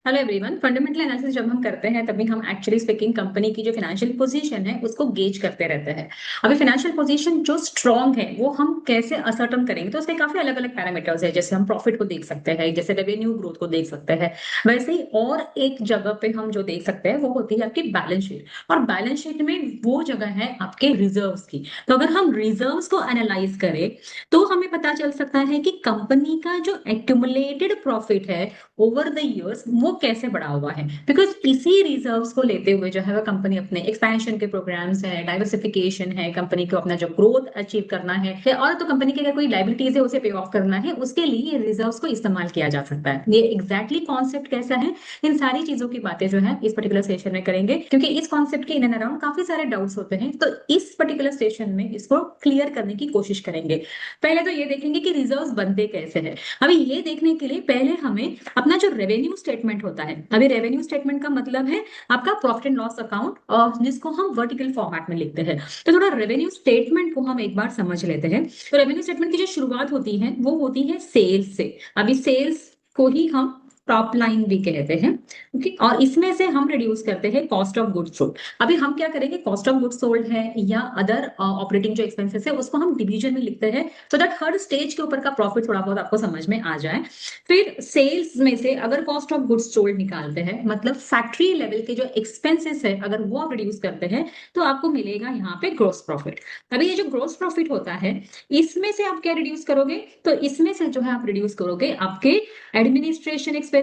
Hello everyone. Fundamental analysis जब हम करते हैं तभी हम एक्चुअली स्पीकिंग कंपनी की जो फाइनेंशियल पोजीशन है उसको गेज करते रहते हैं। अभी फाइनेंशियल पोजीशन जो स्ट्रांग है वो हम कैसे असर्टन करेंगे, तो उसके काफी अलग अलग पैरामीटर्स है। जैसे हम प्रॉफिट को देख सकते हैं, जैसे रेवेन्यू ग्रोथ को देख सकते हैं। वैसे ही और एक जगह पे हम जो देख सकते हैं वो होती है आपकी बैलेंस शीट। और बैलेंस शीट में वो जगह है आपके रिजर्व्स की। तो अगर हम रिजर्व्स को एनालाइज करें तो हमें पता चल सकता है कि कंपनी का जो एक्यूमुलेटेड प्रॉफिट है ओवर द इयर्स वो कैसे बढ़ा हुआ है। बिकॉज इसी रिजर्व्स को लेते हुए जो है वो कंपनी अपने एक्सपेंशन के प्रोग्राम्स है, डाइवर्सिफिकेशन है, कंपनी को अपना जो ग्रोथ अचीव करना है या और तो कंपनी की अगर कोई लाइबिलिटीज है उसे पे ऑफ करना है, उसके लिए रिजर्व्स को इस्तेमाल किया जा सकता है। ये एग्जैक्टली कॉन्सेप्ट कैसा है, इन सारी चीजों की बातें जो है इस पर्टिकुलर सेशन में करेंगे, क्योंकि इस कॉन्सेप्ट के इन एंड अराउंड काफी सारे डाउट्स होते हैं। तो इस पर्टिकुलर सेशन में इसको क्लियर करने की कोशिश करेंगे। पहले तो ये देखेंगे कि रिजर्व्स बनते कैसे हैं। अभी ये देखने के लिए पहले हमें अपना जो रेवेन्यू स्टेटमेंट होता है, अभी रेवेन्यू स्टेटमेंट का मतलब है आपका प्रॉफिट एंड लॉस अकाउंट, जिसको हम वर्टिकल फॉर्मेट में लिखते हैं। तो थोड़ा रेवेन्यू स्टेटमेंट को हम एक बार समझ लेते हैं। तो रेवेन्यू स्टेटमेंट की जो शुरुआत होती है वो होती है सेल्स से। अभी सेल्स को ही हम टॉप लाइन भी कहते हैं। ओके, और इसमें से हम रिड्यूस करते हैं कॉस्ट ऑफ गुड्स सोल्ड। अभी हम क्या करेंगे, कॉस्ट ऑफ गुड्स सोल्ड है या अदर ऑपरेटिंग जो एक्सपेंसेस है उसको हम डिवीजन में लिखते हैं, सो दैट हर स्टेज के ऊपर का प्रॉफिट थोड़ा बहुत आपको समझ में आ जाए। फिर सेल्स में से अगर कॉस्ट ऑफ गुड्स सोल्ड निकालते हैं, मतलब फैक्ट्री लेवल के जो एक्सपेंसेस है अगर वो आप रिड्यूस करते हैं, तो आपको मिलेगा यहाँ पे ग्रोस प्रॉफिट। अभी ये जो ग्रोस प्रॉफिट होता है इसमें से आप क्या रिड्यूस करोगे, तो इसमें से जो है आप रिड्यूस करोगे आपके administration expenses,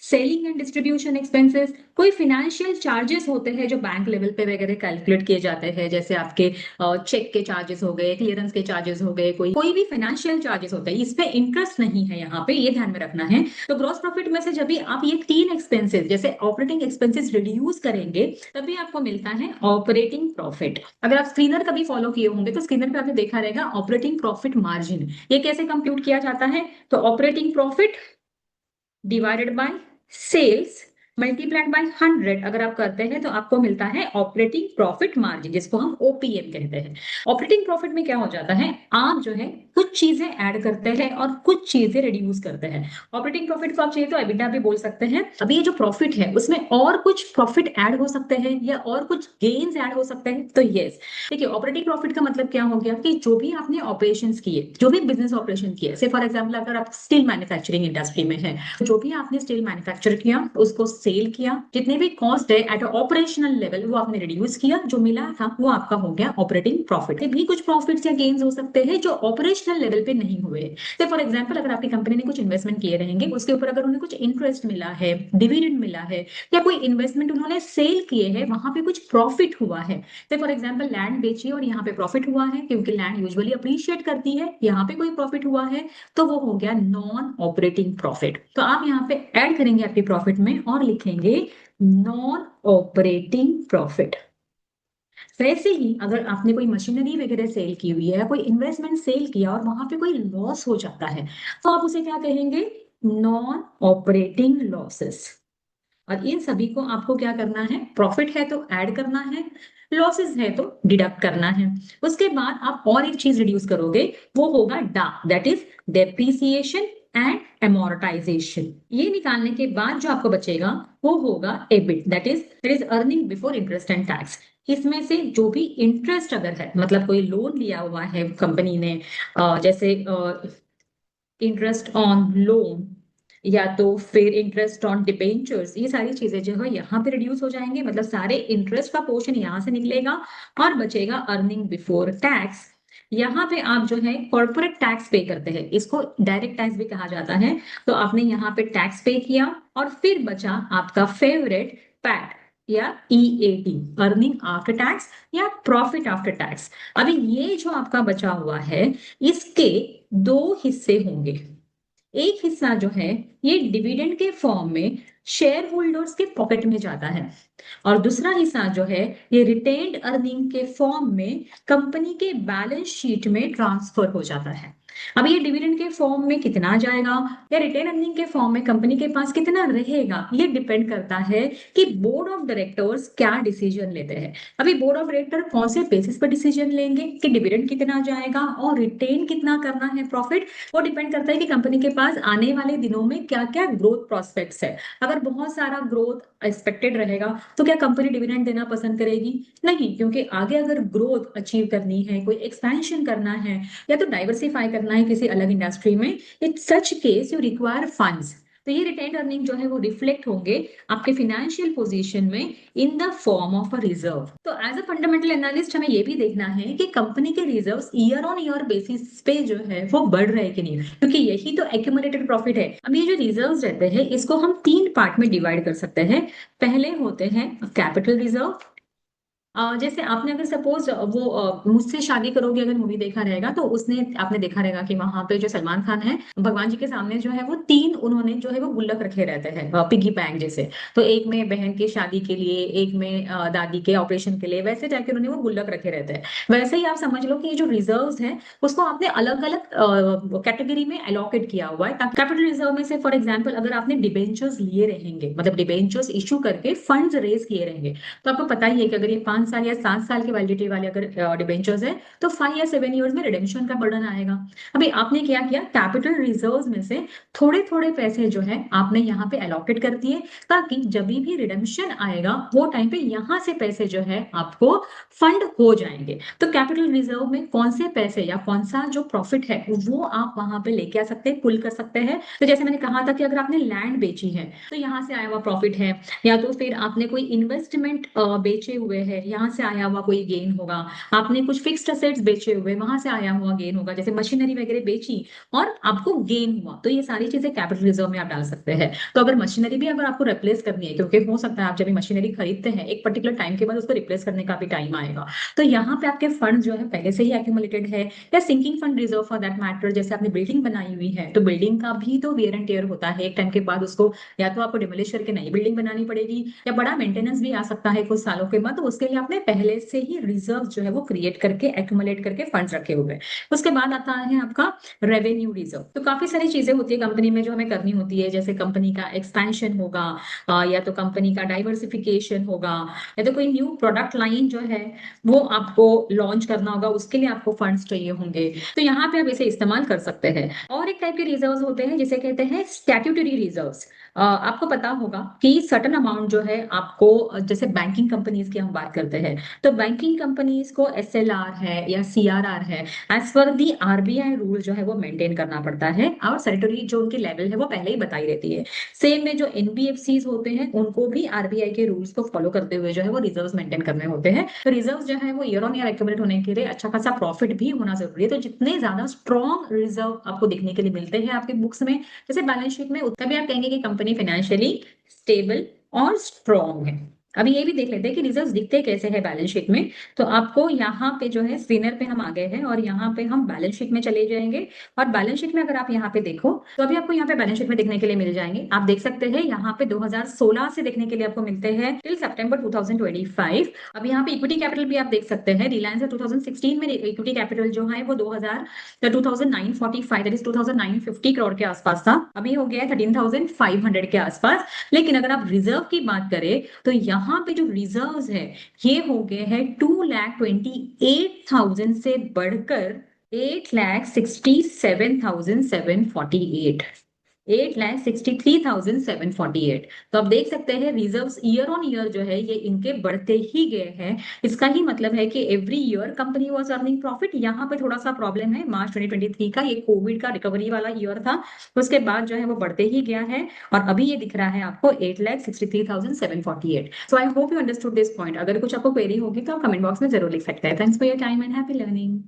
selling and distribution expenses, कोई फिनेंशियल चार्जेस होते हैं जो बैंक लेवल पे वगैरह कैलकुलेट किए जाते हैं, जैसे आपके चेक के चार्जेस हो गए, क्लियरेंस के चार्जेस हो गए, कोई कोई भी फाइनेंशियल चार्जेस होते हैं, इस पे इंटरेस्ट नहीं है यहाँ पे, ये ध्यान में रखना है। तो ग्रॉस प्रॉफिट में से जब भी आप ये तीन एक्सपेंसेस जैसे ऑपरेटिंग एक्सपेंसेस रिड्यूस करेंगे तभी आपको मिलता है ऑपरेटिंग प्रॉफिट। अगर आप स्क्रीनर कभी फॉलो किए होंगे तो स्क्रीनर पे आपने देखा रहेगा ऑपरेटिंग प्रॉफिट मार्जिन, ये कैसे कंप्यूट किया जाता है। तो operating profit divided by sales multiplied by 100 अगर आप करते हैं तो आपको मिलता है ऑपरेटिंग प्रॉफिट मार्जिन, जिसको हम ओपीएम कहते हैं। ऑपरेटिंग प्रॉफिट में क्या हो जाता है, आप जो है कुछ चीजें ऐड करते हैं और कुछ चीजें रिड्यूस करते हैं। ऑपरेटिंग प्रॉफिट को आप चाहिए तो एबिटा भी बोल सकते हैं। अभी ये जो प्रॉफिट है उसमें और कुछ प्रॉफिट ऐड हो सकते हैं या और कुछ गेन्स ऐड हो सकते हैं, तो यस। देखिए, ऑपरेटिंग प्रॉफिट का मतलब क्या हो गया कि जो भी आपने ऑपरेशंस किए, जो भी बिजनेस ऑपरेशन किए, से फॉर एग्जांपल अगर आप स्टील मैन्युफैक्चरिंग इंडस्ट्री में है, जो भी आपने स्टील मैन्युफैक्चर किया उसको सेल किया, जितने भी कॉस्ट है एट ऑपरेशनल लेवल वो आपने रिड्यूस किया, जो मिला था वो आपका हो गया ऑपरेटिंग प्रॉफिट। भी कुछ प्रॉफिट्स या गेन्स हो सकते हैं जो ऑपरेशनल लेवल पे नहीं हुए। से फॉर एग्जांपल अगर आपकी कंपनी ने कुछ इन्वेस्टमेंट किए रहेंगे, उसके ऊपर अगर उन्हें कुछ इंटरेस्ट मिला है, डिविडेंड मिला है, या कोई इन्वेस्टमेंट उन्होंने सेल किए हैं वहां पे कुछ प्रॉफिट हुआ है। तो फॉर एग्जांपल लैंड बेची और यहाँ पे प्रॉफिट हुआ है, क्योंकि लैंड यूजुअली अप्रिशिएट करती है, यहाँ पे कोई प्रॉफिट हुआ है, तो वो हो गया नॉन ऑपरेटिंग प्रॉफिट। तो आप यहाँ पे ऐड करेंगे आपके प्रॉफिट में और लिखेंगे नॉन ऑपरेटिंग प्रॉफिट। वैसे ही अगर आपने कोई मशीनरी वगैरह सेल की हुई है या कोई इन्वेस्टमेंट सेल किया और वहां पे कोई लॉस हो जाता है, तो आप उसे क्या कहेंगे, नॉन ऑपरेटिंग लॉसेस। और इन सभी को आपको क्या करना है, प्रॉफिट है तो ऐड करना है, लॉसेस है तो डिडक्ट करना है। उसके बाद आप और एक चीज रिड्यूस करोगे, वो होगा डा, that is depreciation and amortization. ये निकालने के बाद जो आपको बचेगा वो होगा EBIT, that is earning before interest and tax. इसमें से जो भी इंटरेस्ट अगर है, मतलब कोई लोन लिया हुआ है कंपनी ने, जैसे इंटरेस्ट ऑन लोन या तो फिर इंटरेस्ट ऑन डिबेंचर्स, ये सारी चीजें जो है यहाँ पे रिड्यूस हो जाएंगे, मतलब सारे इंटरेस्ट का पोर्शन यहाँ से निकलेगा और बचेगा अर्निंग बिफोर टैक्स। यहाँ पे आप जो है कॉर्पोरेट टैक्स पे करते हैं, इसको डायरेक्ट टैक्स भी कहा जाता है। तो आपने यहाँ पे टैक्स पे किया और फिर बचा आपका फेवरेट पैट या ईएटी, अर्निंग आफ्टर टैक्स या प्रॉफिट आफ्टर टैक्स। अभी ये जो आपका बचा हुआ है इसके दो हिस्से होंगे। एक हिस्सा जो है ये डिविडेंड के फॉर्म में शेयर होल्डर्स के पॉकेट में जाता है, और दूसरा हिस्सा जो है ये रिटेन्ड अर्निंग के फॉर्म में कंपनी के बैलेंस शीट में ट्रांसफर हो जाता है। अब ये डिविडेंड के फॉर्म में कितना जाएगा या रिटेन अर्निंग के फॉर्म में कंपनी के पास कितना रहेगा, ये डिपेंड करता है कि बोर्ड ऑफ डायरेक्टर्स क्या डिसीजन लेते हैं। अभी बोर्ड ऑफ डायरेक्टर कौन से बेसिस पर डिसीजन लेंगे कि डिविडेंड कितना जाएगा और रिटेन कितना करना है प्रॉफिट, वो डिपेंड करता है कि कंपनी के पास आने वाले दिनों में क्या क्या ग्रोथ प्रोस्पेक्ट्स है। अगर बहुत सारा ग्रोथ एक्सपेक्टेड रहेगा तो क्या कंपनी डिविडेंड देना पसंद करेगी? नहीं, क्योंकि आगे अगर ग्रोथ अचीव करनी है, कोई एक्सपेंशन करना है या तो डाइवर्सिफाई करना है किसी अलग इंडस्ट्री में, in such case you require funds. तो ये रिटेन अर्निंग जो है वो रिफ्लेक्ट होंगे आपके फाइनेंशियल पोजीशन में in the form of a reserve. तो एज अ फंडामेंटल एनालिस्ट हमें ये भी देखना है कि कंपनी के reserves year on year basis पे जो है वो बढ़ रहे कि नहीं, क्योंकि यही तो एक्यूमुलेटेड प्रॉफिट है। अब ये जो रिजर्व्स रहते हैं इसको हम तीन पार्ट में डिवाइड कर सकते हैं। पहले होते हैं कैपिटल रिजर्व। जैसे आपने अगर सपोज वो मुझसे शादी करोगे अगर मूवी देखा रहेगा तो उसने आपने देखा रहेगा कि वहां पे जो सलमान खान है भगवान जी के सामने जो है वो तीन उन्होंने जो है वो गुल्लक रखे रहते हैं पिगी बैंक जैसे। तो एक में बहन की शादी के लिए, एक में दादी के ऑपरेशन के लिए, वैसे जाके उन्होंने वो गुल्लक रखे रहते हैं। वैसे ही आप समझ लो कि ये जो रिजर्व्स है उसको आपने अलग अलग कैटेगरी में एलोकेट किया हुआ है। कैपिटल रिजर्व में से फॉर एग्जाम्पल अगर आपने डिबेंचर्स लिए रहेंगे, मतलब डिबेंचर्स इश्यू करके फंड्स रेज किए रहेंगे, तो आपको पता ही है कि अगर ये 5 साल या 7 साल की वैलिडिटी वाले अगर डिबेंचर्स है तो 5 या 7 ईयर्स में रिडेम्पशन का बर्डन आएगा। अभी आपने क्या किया, कैपिटल रिजर्व्स में से थोड़े थोड़े पैसे जो है आपने यहाँ पे एलोकेट कर दिए, ताकि जब भी रिडेम्पशन आएगा वो टाइम पे यहाँ से पैसे जो है आपको फंड हो जाएंगे। तो कैपिटल रिजर्व में कौन से पैसे या कौन सा जो प्रॉफिट है वो आप वहां पे लेके आ सकते हैं, पुल कर सकते हैं। तो जैसे मैंने कहा था कि अगर आपने लैंड बेची है तो यहाँ से आया हुआ प्रॉफिट है, या तो फिर आपने कोई इन्वेस्टमेंट बेचे हुए हैं, यहाँ से आया हुआ कोई गेन होगा। आपने कुछ फिक्स्ड असेट्स बेचे हुए, वहां से आया हुआ गेन होगा, जैसे मशीनरी वगैरह बेची और आपको गेन हुआ, तो ये सारी चीजें कैपिटल रिजर्व में आप डाल सकते हैं। तो अगर मशीनरी भी अगर आपको रिप्लेस करनी है, क्योंकि हो सकता है आप जब भी मशीनरी खरीदते हैं एक पर्टिकुलर टाइम के बाद उसको रिप्लेस करने का भी टाइम आएगा, तो यहाँ पे आपके फंड जो है पहले से ही एक्यूमुलेटेड है, या sinking fund reserve for that matter. जैसे आपने बिल्डिंग बनाई हुई है तो बिल्डिंग का भी तो वेयर एंड टेयर होता है, एक टाइम के बाद उसको या तो आपको डिमोलिश करके नई बिल्डिंग बनानी पड़ेगी, या बड़ा मेंटेनेंस भी आ सकता है कुछ सालों के बाद, तो उसके लिए आपने पहले से ही रिजर्व जो है वो क्रिएट करके एक्यूमुलेट करके फंड्स रखे हुए हैं। उसके बाद आता है आपका रेवेन्यू रिजर्व। तो काफी सारी चीजें होती है कंपनी में जो हमें करनी होती है, जैसे कंपनी का एक्सपेंशन होगा, या तो कंपनी का डाइवर्सिफिकेशन होगा, या तो कोई न्यू प्रोडक्ट लाइन जो है वो आपको लॉन्च करना होगा, उसके लिए आपको फंड्स चाहिए होंगे, तो यहाँ पे आप इसे इस्तेमाल कर सकते हैं। और एक टाइप के रिजर्व्स होते हैं जिसे कहते हैं स्टैट्यूटरी रिजर्व्स। आपको पता होगा कि सर्टन अमाउंट जो है आपको जैसे बैंकिंग कंपनीज की हम बात करते हैं तो बैंकिंग कंपनीज को एसएलआर है या सीआरआर है, एज पर दी आरबीआई रूल जो है वो मेंटेन करना पड़ता है, और सैनिटरी जो उनकी लेवल है वो पहले ही बताई रहती है। सेम में जो एनबीएफसीज होते हैं उनको भी आरबीआई के रूल्स को फॉलो करते हुए जो है वो रिजर्व मेंटेन करने होते हैं। तो रिजर्व जो है वो ईयर ऑन ईयर एक्यूमुलेट होने के लिए अच्छा खासा प्रॉफिट भी होना जरूरी है। तो जितने ज्यादा स्ट्रॉन्ग रिजर्व आपको देखने के लिए मिलते हैं आपके बुक्स में जैसे बैलेंस शीट में, तभी आप कहेंगे कि कंपनी फाइनेंशियली स्टेबल और स्ट्रॉन्ग है। अभी ये भी देख लेते हैं कि रिजर्व्स दिखते कैसे हैं बैलेंस शीट में। तो आपको यहाँ पे जो है स्क्रीनर पे हम आ गए हैं और यहाँ पे हम बैलेंस शीट में चले जाएंगे। और बैलेंस शीट में अगर आप यहाँ पे देखो तो अभी आपको यहाँ पे बैलेंस शीट में देखने के लिए मिल जाएंगे। आप देख सकते हैं यहाँ पे 2016 से देखने के लिए आपको मिलते हैं टिल सितंबर 2025। अब यहाँ पे इक्विटी कैपिटल भी आप देख सकते हैं, रिलायंस 2016 में इक्विटी कैपिटल जो है वो 2945 दैट इज 2950 करोड़ के आसपास था, अभी हो गया है 13,500 के आसपास। लेकिन अगर आप रिजर्व की बात करें तो यहाँ पे जो रिजर्व्स है ये हो गए हैं 2,28,000 से बढ़कर 8,67,748, 8,63,748। तो आप देख सकते हैं रिजर्व्स ईयर ऑन ईयर जो है ये इनके बढ़ते ही गए हैं। इसका ही मतलब है कि every year company was earning profit. यहाँ पे थोड़ा सा प्रॉब्लम है, मार्च 2023 का ये कोविड का रिकवरी वाला ईयर था, उसके बाद जो है वो बढ़ते ही गया है और अभी ये दिख रहा है आपको 8,63,748। So I hope you understood this point. अगर कुछ आपको क्वेरी होगी तो आप कमेंट बॉक्स में जरूर लिख सकते हैं। Thanks for your time and happy learning.